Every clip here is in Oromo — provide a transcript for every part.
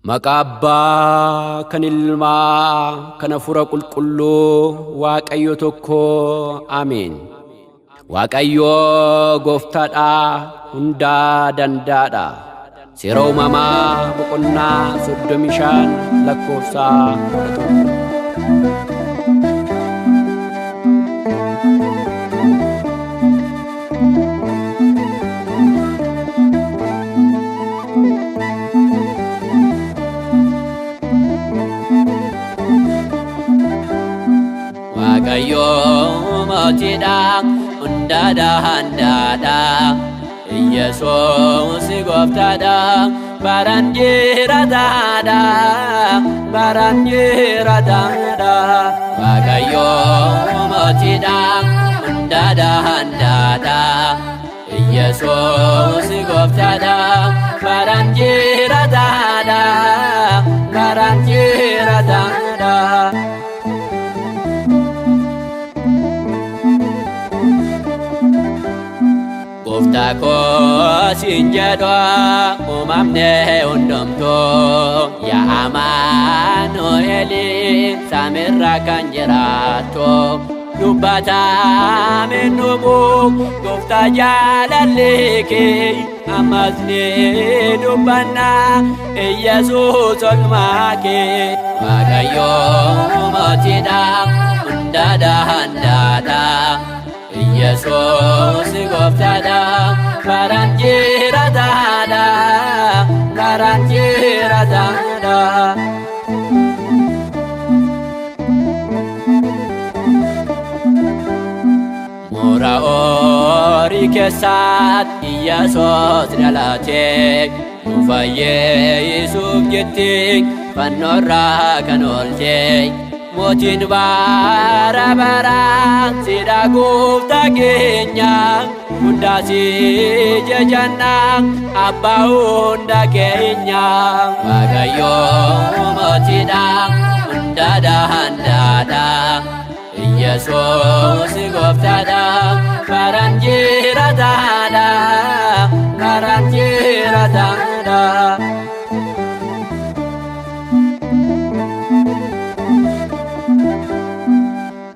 Maqaa kan ilmaa kan hafuura qulqulluu Waaqayyo tokko Ameen. Waaqayyo gooftaadha hundaa danda'aadha. Seera uumamaa boqonnaa 35 lakkoofsa 11. Waaqayyo mootiidha hundaadha handhaadha. Yesuus gooftaadha baraan jiraataadha. Baraan jiraataadha. Waaqayyo mootiidha hundaadha handhaadha. Yesuus gooftaadha baraan jiraataadha. Baraan jiraataadha. Gooftaa koo siin jedha uumamne hundumtuu yaa Amaanu'eel samiirra kan jiraattu dubbatame nuumu gooftaa jaalalli kee ammas ni dubbanna Yesuus olmaa kee. Waaqayyo mootiidha hundaadha handhaadha. Yesuus gooftaadha baraan jiraataadha. Baraan jiraataadha. Moora horii keessatti Yesuus dhalatee nu fayyisuuf jettee fannoorraa kan oolchee. Mootiin bara baraan sidha gooftaa keenya hundaa si jajanna abbaa hunda keenya. Waaqayyo mootiidha hundaadha handhaadha. Yesuus gooftaadha baraan jiraataadha. Baraan jiraataadha.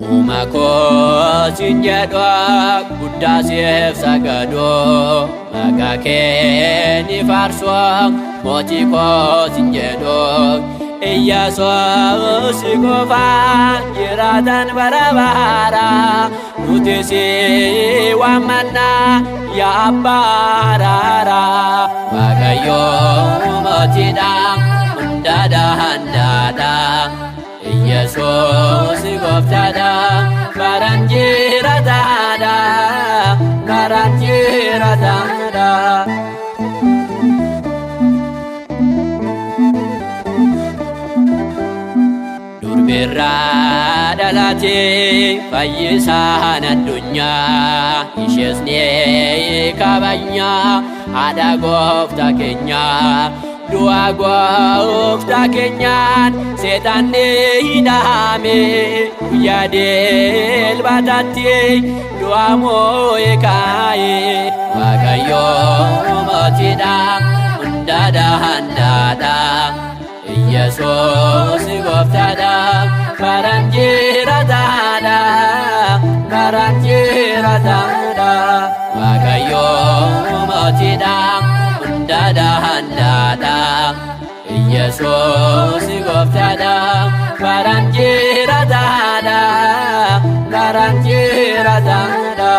Uumako siin jedha guddaa siif sagadu. Maqaa kee ni faarsu mootii koo siin jedhu. Yesuus qofa jiraatan bara bara. Nuti si waammanna yaa abbaa araara. Waaqayyo mootiidha hundaadha handhaadha. Yesuus gooftaadha baraan jiraataadha. Baraan jiraataadha. Durbirraa dhalatee fayyisaan addunyaa ishees ni kabajna haadha gooftaa keenyaa. Du'a gooftaa keenyaan seexanni hidhame guyyaa dilbataatti du'a moo'ee kaa'e. Waaqayyo mootiidha hundaadha handhaadha. Yesuus gooftaadha baraan jiraataadha. Baraan jiraataadha. Waaqayyo mootiidha hundaadha handhaadha. Yesuus gooftaadha baraan jiraataadha. Baraan jiraataadha.